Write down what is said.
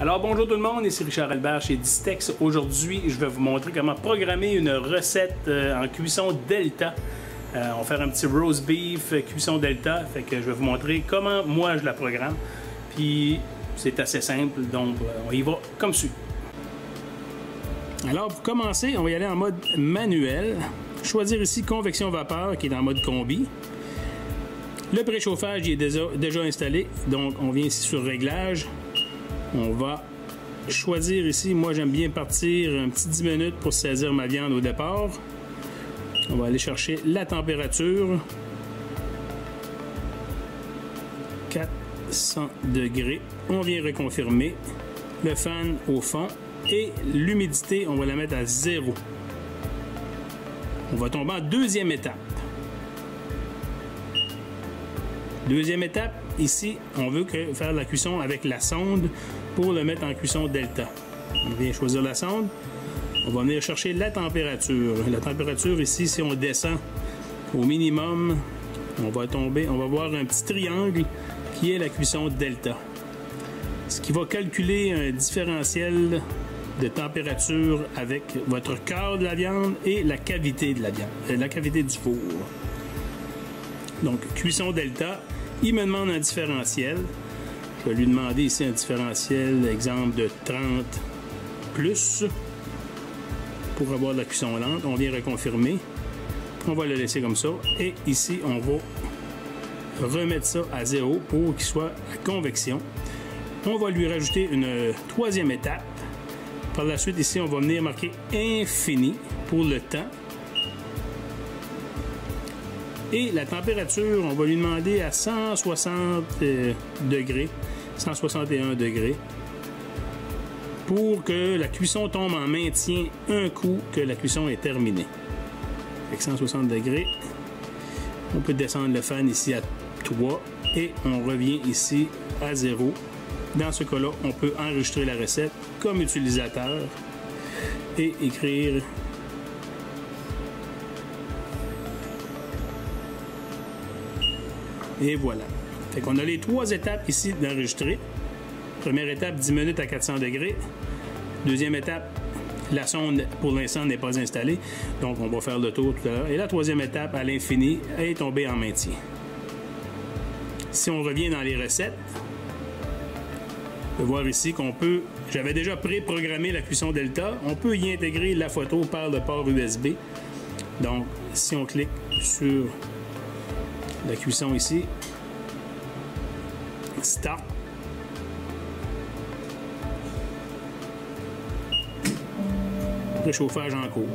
Alors bonjour tout le monde, ici Richard Albert chez Distex. Aujourd'hui, je vais vous montrer comment programmer une recette en cuisson Delta. On va faire un petit roast beef cuisson Delta. Fait que je vais vous montrer comment moi je la programme. Puis c'est assez simple, donc on y va comme suit. Alors pour commencer, on va y aller en mode manuel. Choisir ici convection vapeur qui est en mode combi. Le préchauffage il est déjà installé, donc on vient ici sur réglage. On va choisir ici, moi j'aime bien partir un petit 10 minutes pour saisir ma viande au départ. On va aller chercher la température. 400 degrés. On vient reconfirmer. Le fan au fond. Et l'humidité, on va la mettre à 0. On va tomber en deuxième étape. Deuxième étape, ici, on veut faire la cuisson avec la sonde pour le mettre en cuisson Delta. On vient choisir la sonde. On va venir chercher la température. La température ici, si on descend au minimum, on va voir un petit triangle qui est la cuisson Delta. Ce qui va calculer un différentiel de température avec votre cœur de la viande et la cavité de la viande, la cavité du four. Donc, cuisson Delta, il me demande un différentiel. Je vais lui demander ici un différentiel, exemple de 30 plus, pour avoir de la cuisson lente. On vient reconfirmer. On va le laisser comme ça. Et ici, on va remettre ça à 0 pour qu'il soit à convection. On va lui rajouter une troisième étape. Par la suite, ici, on va venir marquer infini pour le temps. Et la température, on va lui demander à 160 degrés, 161 degrés, pour que la cuisson tombe en maintien un coup que la cuisson est terminée. Avec 160 degrés, on peut descendre le fan ici à 3 et on revient ici à 0. Dans ce cas-là, on peut enregistrer la recette comme utilisateur et écrire et voilà. Fait qu'on a les trois étapes ici d'enregistrer. Première étape, 10 minutes à 400 degrés. Deuxième étape, la sonde pour l'instant n'est pas installée, donc on va faire le tour tout à l'heure. Et la troisième étape, à l'infini, est tombée en maintien. Si on revient dans les recettes, on peut voir ici qu'on peut, j'avais déjà pré-programmé la cuisson Delta, on peut y intégrer la photo par le port USB. Donc, si on clique sur la cuisson ici, Start, le chauffage en cours.